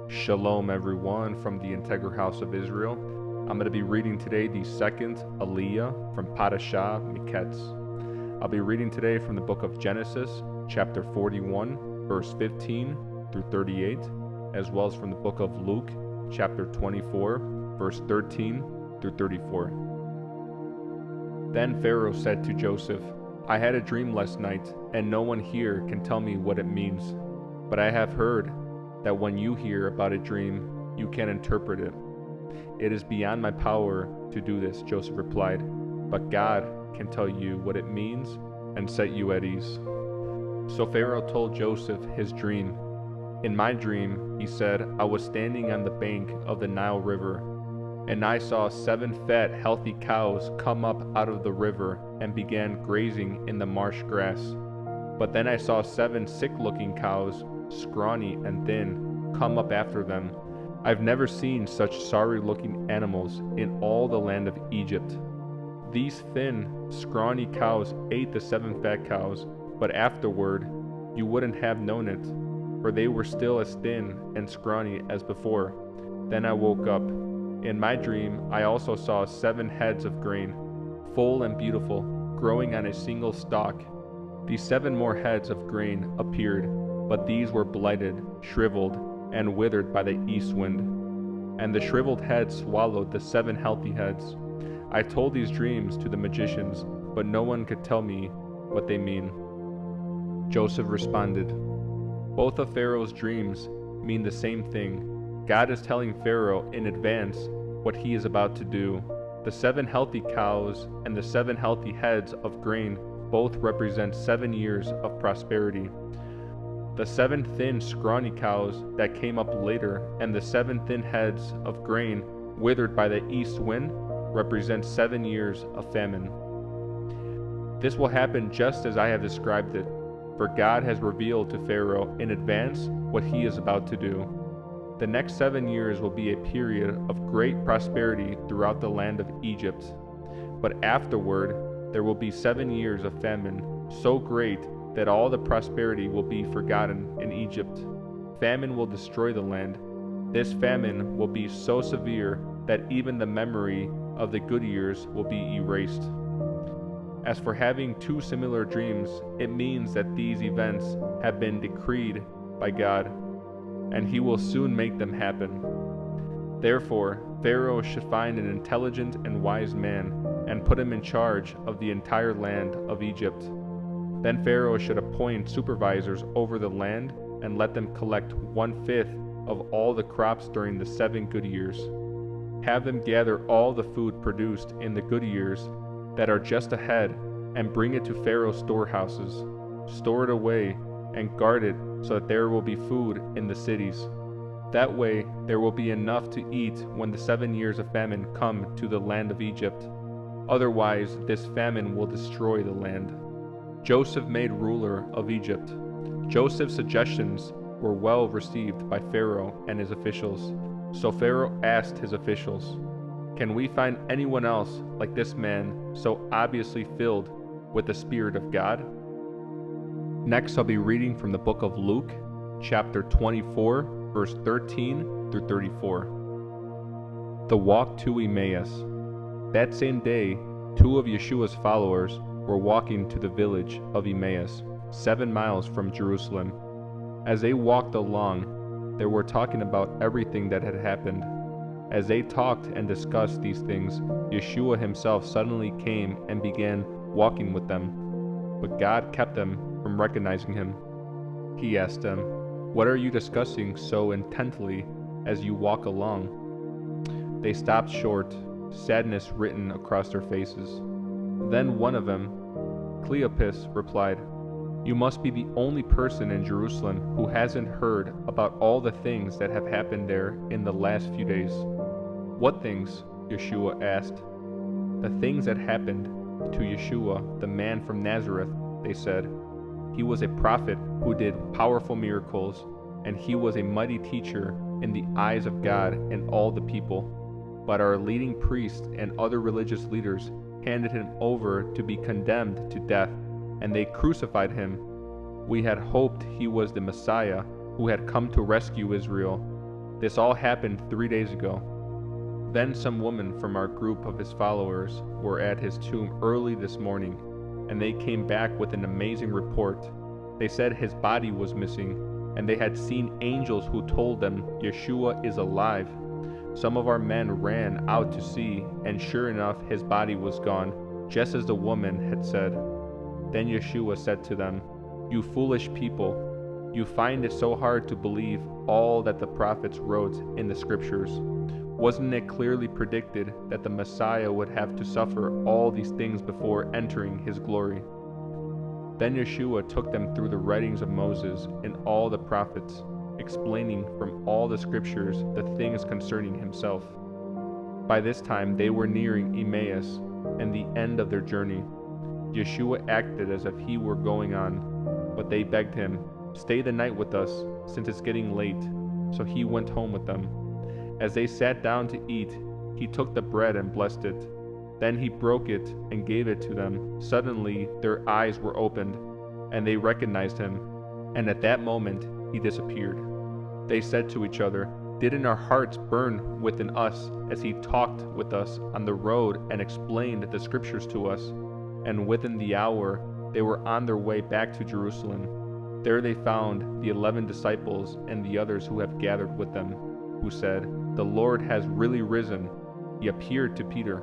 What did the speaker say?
Shalom everyone from the Integral House of Israel. I'm going to be reading today the second Aliyah from Parashah, Miketz. I'll be reading today from the book of Genesis, chapter 41, verse 15 through 38, as well as from the book of Luke, chapter 24, verse 13 through 34. Then Pharaoh said to Joseph, I had a dream last night, and no one here can tell me what it means. But I have heard that when you hear about a dream, you can interpret it. It is beyond my power to do this, Joseph replied, but God can tell you what it means and set you at ease. So Pharaoh told Joseph his dream. In my dream, he said, I was standing on the bank of the Nile River, and I saw 7 fat, healthy cows come up out of the river and began grazing in the marsh grass. But then I saw 7 sick-looking cows, scrawny and thin, come up after them. I've never seen such sorry-looking animals in all the land of Egypt. These thin, scrawny cows ate the 7 fat cows, but afterward you wouldn't have known it, for they were still as thin and scrawny as before. Then I woke up. In my dream, I also saw 7 heads of grain, full and beautiful, growing on a single stalk. These 7 more heads of grain appeared, but these were blighted, shriveled, and withered by the east wind. And the shriveled heads swallowed the 7 healthy heads. I told these dreams to the magicians, but no one could tell me what they mean. Joseph responded, both of Pharaoh's dreams mean the same thing. God is telling Pharaoh in advance what he is about to do. The 7 healthy cows and the 7 healthy heads of grain both represent 7 years of prosperity. The 7 thin, scrawny cows that came up later and the 7 thin heads of grain withered by the east wind represent 7 years of famine. This will happen just as I have described it, for God has revealed to Pharaoh in advance what he is about to do. The next 7 years will be a period of great prosperity throughout the land of Egypt, but afterward there will be 7 years of famine, so great that all the prosperity will be forgotten in Egypt. Famine will destroy the land. This famine will be so severe that even the memory of the good years will be erased. As for having 2 similar dreams, it means that these events have been decreed by God, and he will soon make them happen. Therefore, Pharaoh should find an intelligent and wise man and put him in charge of the entire land of Egypt. Then Pharaoh should appoint supervisors over the land and let them collect 1/5 of all the crops during the 7 good years. Have them gather all the food produced in the good years that are just ahead and bring it to Pharaoh's storehouses. Store it away and guard it so that there will be food in the cities. That way there will be enough to eat when the 7 years of famine come to the land of Egypt. Otherwise, this famine will destroy the land. Joseph made ruler of Egypt. Joseph's suggestions were well received by Pharaoh and his officials. So Pharaoh asked his officials, can we find anyone else like this man so obviously filled with the Spirit of God? Next, I'll be reading from the book of Luke, chapter 24, verse 13 through 34. The walk to Emmaus. That same day, 2 of Yeshua's followers were walking to the village of Emmaus, 7 miles from Jerusalem. As they walked along, they were talking about everything that had happened. As they talked and discussed these things, Yeshua himself suddenly came and began walking with them, but God kept them from recognizing him. He asked them, what are you discussing so intently as you walk along? They stopped short, sadness written across their faces. Then one of them, Cleopas, replied, you must be the only person in Jerusalem who hasn't heard about all the things that have happened there in the last few days. What things? Yeshua asked. The things that happened to Yeshua, the man from Nazareth, they said. He was a prophet who did powerful miracles, and he was a mighty teacher in the eyes of God and all the people. But our leading priests and other religious leaders handed him over to be condemned to death, and they crucified him. We had hoped he was the Messiah who had come to rescue Israel. This all happened 3 days ago. Then some women from our group of his followers were at his tomb early this morning, and they came back with an amazing report. They said his body was missing, and they had seen angels who told them Yeshua is alive. Some of our men ran out to see, and sure enough his body was gone, just as the woman had said. Then Yeshua said to them, "You foolish people, you find it so hard to believe all that the prophets wrote in the scriptures. Wasn't it clearly predicted that the Messiah would have to suffer all these things before entering his glory?" Then Yeshua took them through the writings of Moses and all the prophets, explaining from all the scriptures the things concerning himself. By this time they were nearing Emmaus and the end of their journey. Yeshua acted as if he were going on, but they begged him, "Stay the night with us, since it's getting late." So he went home with them. As they sat down to eat, he took the bread and blessed it. Then he broke it and gave it to them. Suddenly their eyes were opened, and they recognized him, and at that moment he disappeared. They said to each other, "Didn't our hearts burn within us as he talked with us on the road and explained the scriptures to us?" And within the hour they were on their way back to Jerusalem. There they found the 11 disciples and the others who had gathered with them, who said, "The Lord has really risen. He appeared to Peter."